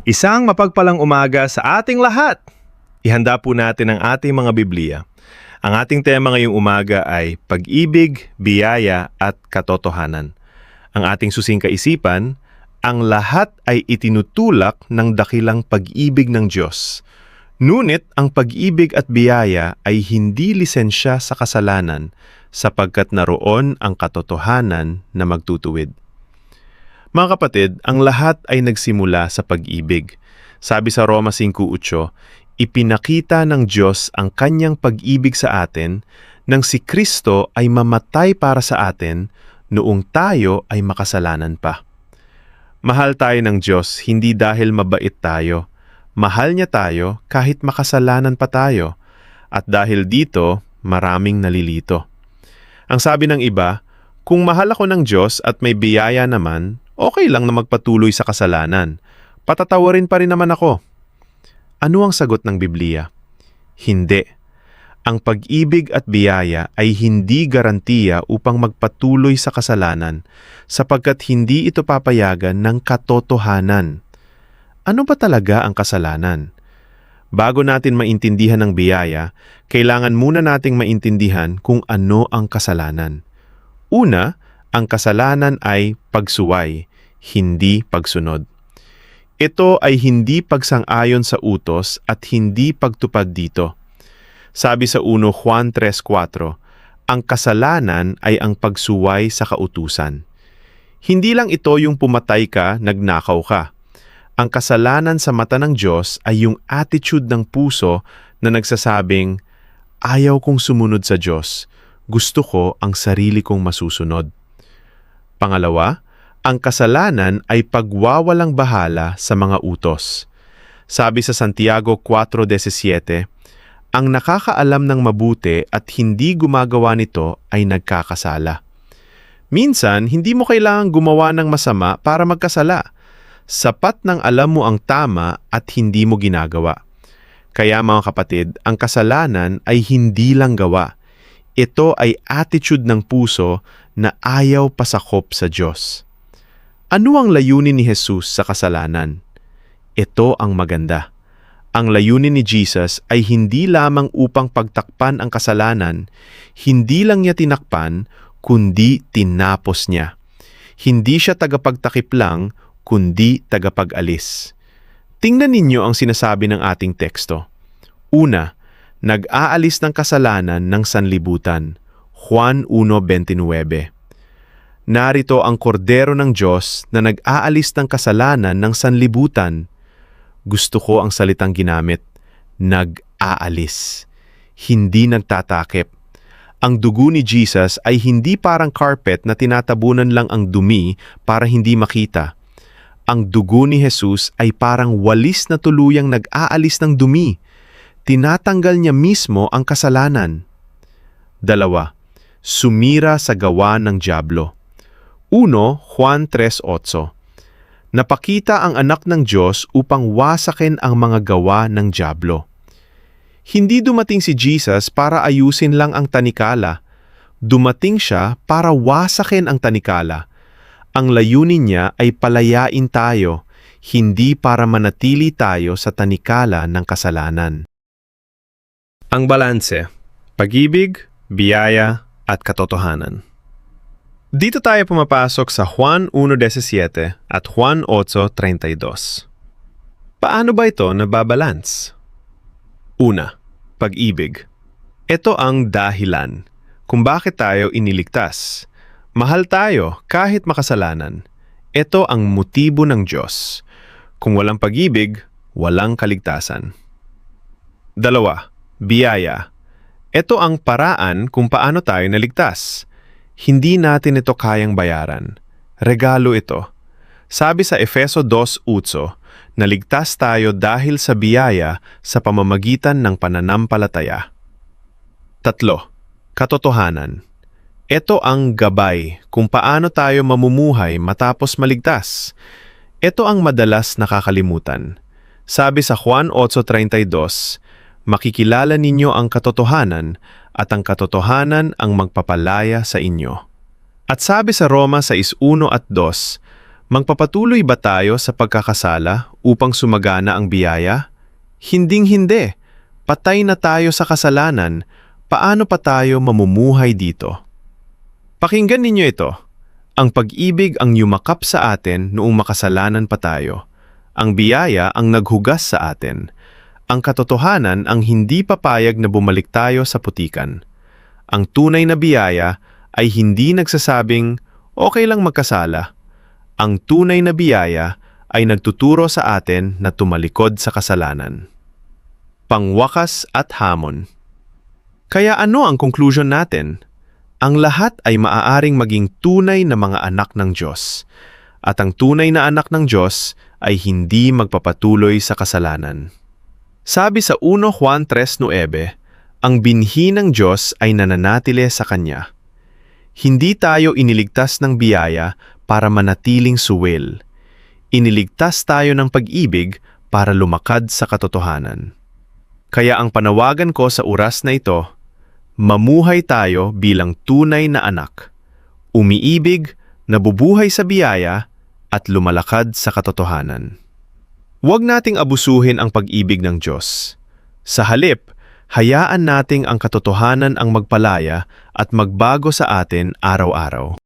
Isang mapagpalang umaga sa ating lahat. Ihanda po natin ang ating mga Biblia. Ang ating tema ngayong umaga ay pag-ibig, biyaya at katotohanan. Ang ating susing kaisipan, ang lahat ay itinutulak ng dakilang pag-ibig ng Diyos. Ngunit ang pag-ibig at biyaya ay hindi lisensya sa kasalanan sapagkat naroon ang katotohanan na magtutuwid. Mga kapatid, ang lahat ay nagsimula sa pag-ibig. Sabi sa Roma 5:8, ipinakita ng Diyos ang kanyang pag-ibig sa atin nang si Kristo ay mamatay para sa atin noong tayo ay makasalanan pa. Mahal tayo ng Diyos hindi dahil mabait tayo. Mahal niya tayo kahit makasalanan pa tayo. At dahil dito, maraming nalilito. Ang sabi ng iba, kung mahal ako ng Diyos at may biyaya naman, okay lang na magpatuloy sa kasalanan. Patatawarin pa rin naman ako. Ano ang sagot ng Biblia? Hindi. Ang pag-ibig at biyaya ay hindi garantiya upang magpatuloy sa kasalanan sapagkat hindi ito papayagan ng katotohanan. Ano ba talaga ang kasalanan? Bago natin maintindihan ang biyaya, kailangan muna nating maintindihan kung ano ang kasalanan. Una, ang kasalanan ay pagsuway, hindi pagsunod. Ito ay hindi pagsang-ayon sa utos at hindi pagtupad dito. Sabi sa 1 Juan 3:4, ang kasalanan ay ang pagsuway sa kautusan. Hindi lang ito yung pumatay ka, nagnakaw ka. Ang kasalanan sa mata ng Diyos ay yung attitude ng puso na nagsasabing, ayaw kong sumunod sa Diyos. Gusto ko ang sarili kong masusunod. Pangalawa, ang kasalanan ay pagwawalang bahala sa mga utos. Sabi sa Santiago 4:17, ang nakakaalam ng mabuti at hindi gumagawa nito ay nagkakasala. Minsan, hindi mo kailangang gumawa ng masama para magkasala. Sapat ng alam mo ang tama at hindi mo ginagawa. Kaya mga kapatid, ang kasalanan ay hindi lang gawa. Ito ay attitude ng puso na ayaw pasakop sa Diyos. Ano ang layunin ni Jesus sa kasalanan? Ito ang maganda. Ang layunin ni Jesus ay hindi lamang upang pagtakpan ang kasalanan, hindi lang niya tinakpan, kundi tinapos niya. Hindi siya tagapagtakip lang, kundi tagapag-alis. Tingnan ninyo ang sinasabi ng ating teksto. Una, nag-aalis ng kasalanan ng sanlibutan. Juan 1:29. Narito ang kordero ng Diyos na nag-aalis ng kasalanan ng sanlibutan. Gusto ko ang salitang ginamit, nag-aalis. Hindi nagtatakip. Ang dugo ni Jesus ay hindi parang carpet na tinatabunan lang ang dumi para hindi makita. Ang dugo ni Jesus ay parang walis na tuluyang nag-aalis ng dumi. Tinatanggal niya mismo ang kasalanan. Dalawa, sumira sa gawa ng dyablo. 1 Juan 3:8. Napakita ang anak ng Diyos upang wasakin ang mga gawa ng dyablo. Hindi dumating si Jesus para ayusin lang ang tanikala. Dumating siya para wasakin ang tanikala. Ang layunin niya ay palayain tayo, hindi para manatili tayo sa tanikala ng kasalanan. Ang balanse, pag-ibig, biyaya, at katotohanan. Dito tayo pumapasok sa Juan 1:17 at Juan 8:32. Paano ba ito nababalance? Una, pag-ibig. Ito ang dahilan kung bakit tayo iniligtas. Mahal tayo kahit makasalanan. Ito ang motibo ng Diyos. Kung walang pag-ibig, walang kaligtasan. Dalawa, biyaya. Ito ang paraan kung paano tayo naligtas. Hindi natin ito kayang bayaran. Regalo ito. Sabi sa Efeso 2:8, naligtas tayo dahil sa biyaya sa pamamagitan ng pananampalataya. Tatlo, katotohanan. Ito ang gabay kung paano tayo mamumuhay matapos maligtas. Ito ang madalas nakakalimutan. Sabi sa Juan 8:32, makikilala ninyo ang katotohanan at ang katotohanan ang magpapalaya sa inyo. At sabi sa Roma 6:1 at 2, Magpapatuloy ba tayo sa pagkakasala upang sumagana ang biyaya? Hinding-hindi. Patay na tayo sa kasalanan. Paano pa tayo mamumuhay dito? Pakinggan ninyo ito. Ang pag-ibig ang yumakap sa atin noong makasalanan pa tayo. Ang biyaya ang naghugas sa atin. Ang katotohanan ang hindi papayag na bumalik tayo sa putikan. Ang tunay na biyaya ay hindi nagsasabing, okay lang magkasala. Ang tunay na biyaya ay nagtuturo sa atin na tumalikod sa kasalanan. Pangwakas at hamon. Kaya ano ang conclusion natin? Ang lahat ay maaaring maging tunay na mga anak ng Diyos. At ang tunay na anak ng Diyos ay hindi magpapatuloy sa kasalanan. Sabi sa 1 Juan 3:9, ang binhi ng Diyos ay nananatili sa Kanya. Hindi tayo iniligtas ng biyaya para manatiling suwil. Iniligtas tayo ng pag-ibig para lumakad sa katotohanan. Kaya ang panawagan ko sa oras na ito, mamuhay tayo bilang tunay na anak, umiibig, nabubuhay sa biyaya, at lumalakad sa katotohanan. Huwag nating abusuhin ang pag-ibig ng Diyos. Sa halip, hayaan nating ang katotohanan ang magpalaya at magbago sa atin araw-araw.